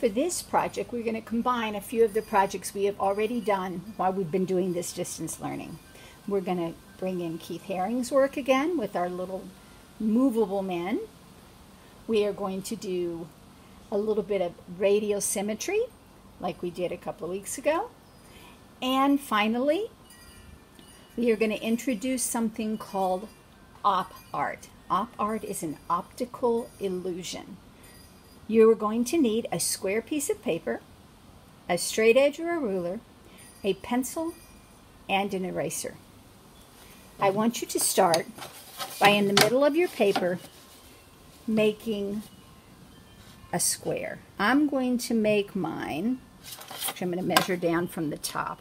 For this project, we're going to combine a few of the projects we have already done while we've been doing this distance learning. We're going to bring in Keith Haring's work again with our little movable men. We are going to do a little bit of radial symmetry like we did a couple of weeks ago. And finally, we are going to introduce something called op art. Op art is an optical illusion. You are going to need a square piece of paper, a straight edge or a ruler, a pencil, and an eraser. I want you to start by, in the middle of your paper, making a square. I'm going to make mine, I'm going to measure down from the top.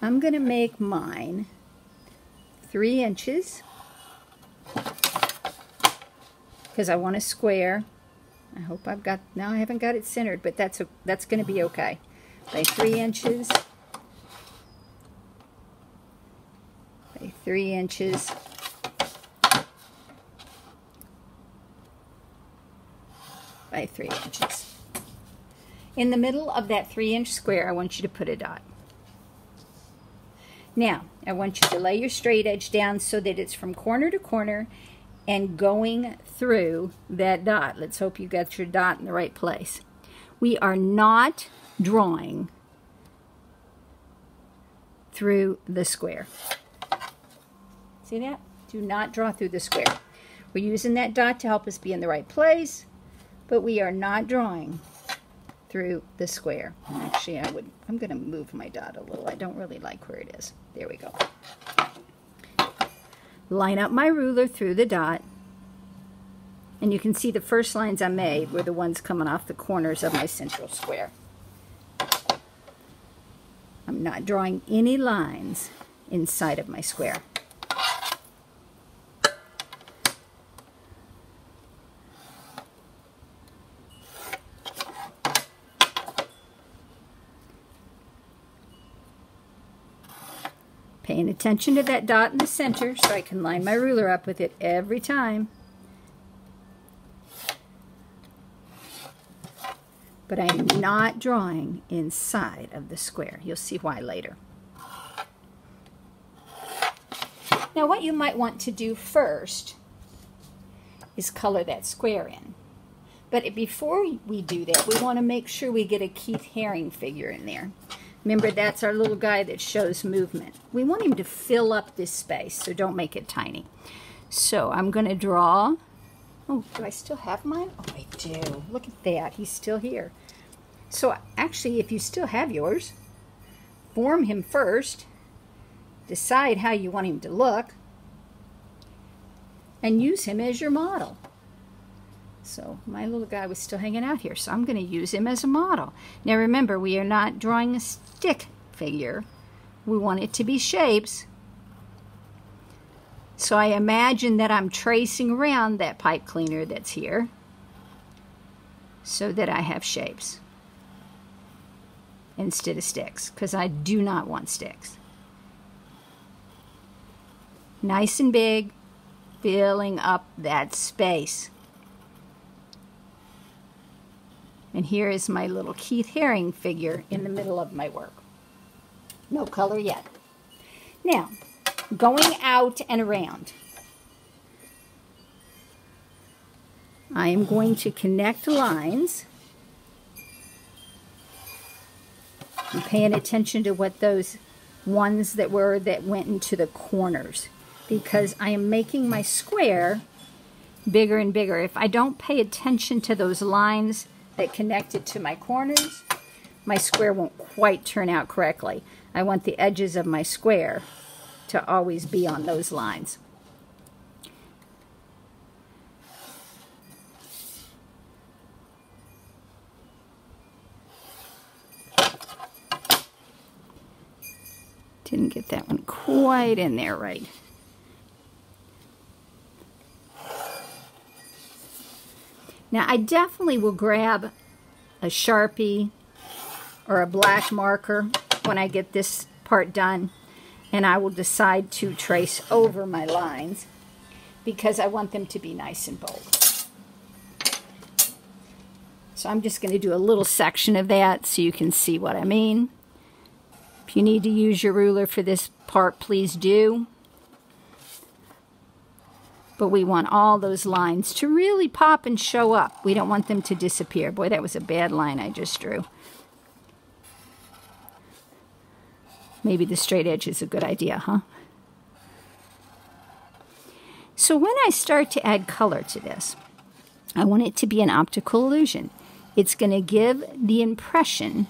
I'm going to make mine 3 inches because I want a square. I hope I've got, now I haven't got it centered, but that's going to be okay. By 3 inches, by 3 inches, by 3 inches. In the middle of that 3-inch square, I want you to put a dot. Now, I want you to lay your straight edge down so that it's from corner to corner and going through that dot. Let's hope you got your dot in the right place. We are not drawing through the square. See that? Do not draw through the square. We're using that dot to help us be in the right place, but we are not drawing through the square. Actually, I'm going to move my dot a little. I don't really like where it is. There we go. Line up my ruler through the dot, and you can see the first lines I made were the ones coming off the corners of my central square. I'm not drawing any lines inside of my square. Paying attention to that dot in the center so I can line my ruler up with it every time. But I am not drawing inside of the square. You'll see why later. Now what you might want to do first is color that square in. But before we do that, we want to make sure we get a Keith Haring figure in there. Remember, that's our little guy that shows movement. We want him to fill up this space, so don't make it tiny. So I'm going to draw. Oh, do I still have mine? Oh, I do. Look at that. He's still here. So actually, if you still have yours, form him first. Decide how you want him to look. And use him as your model. So my little guy was still hanging out here, so I'm going to use him as a model. Now remember, we are not drawing a stick figure. We want it to be shapes. So I imagine that I'm tracing around that pipe cleaner that's here so that I have shapes instead of sticks, because I do not want sticks. Nice and big, filling up that space. And here is my little Keith Haring figure in the middle of my work. No color yet. Now, going out and around. I am going to connect lines. I'm paying attention to what those ones that went into the corners, because I am making my square bigger and bigger. If I don't pay attention to those lines that connected to my corners, my square won't quite turn out correctly. I want the edges of my square to always be on those lines. Didn't get that one quite in there right. Now I definitely will grab a Sharpie or a black marker when I get this part done, and I will decide to trace over my lines because I want them to be nice and bold. So I'm just going to do a little section of that so you can see what I mean. If you need to use your ruler for this part, please do. But we want all those lines to really pop and show up. We don't want them to disappear. Boy, that was a bad line I just drew. Maybe the straight edge is a good idea, huh? So when I start to add color to this, I want it to be an optical illusion. It's going to give the impression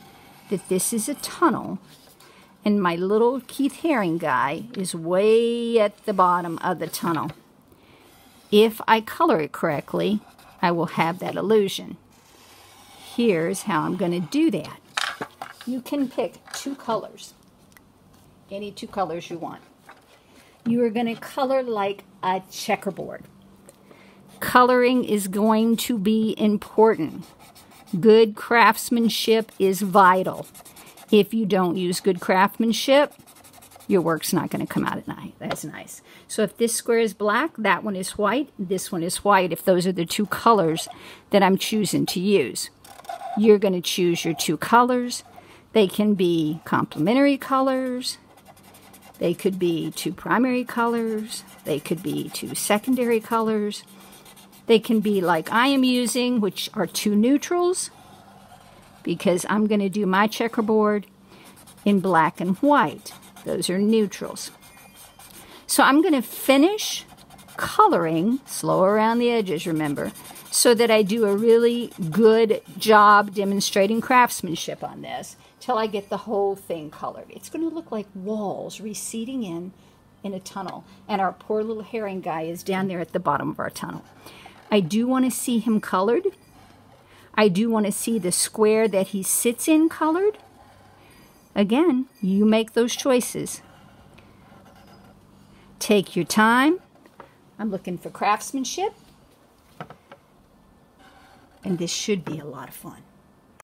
that this is a tunnel and my little Keith Haring guy is way at the bottom of the tunnel. If I color it correctly, I will have that illusion. Here's how I'm going to do that. You can pick 2 colors, any 2 colors you want. You are going to color like a checkerboard. Coloring is going to be important. Good craftsmanship is vital. If you don't use good craftsmanship, your work's not going to come out as nice. So if this square is black, that one is white, this one is white, if those are the 2 colors that I'm choosing to use. You're going to choose your 2 colors. They can be complementary colors. They could be 2 primary colors. They could be 2 secondary colors. They can be like I am using, which are 2 neutrals, because I'm going to do my checkerboard in black and white. Those are neutrals. So I'm going to finish coloring, slow around the edges, remember, so that I do a really good job demonstrating craftsmanship on this till I get the whole thing colored. It's going to look like walls receding in a tunnel, and our poor little herring guy is down there at the bottom of our tunnel. I do want to see him colored. I do want to see the square that he sits in colored. Again, you make those choices. Take your time. I'm looking for craftsmanship. And this should be a lot of fun.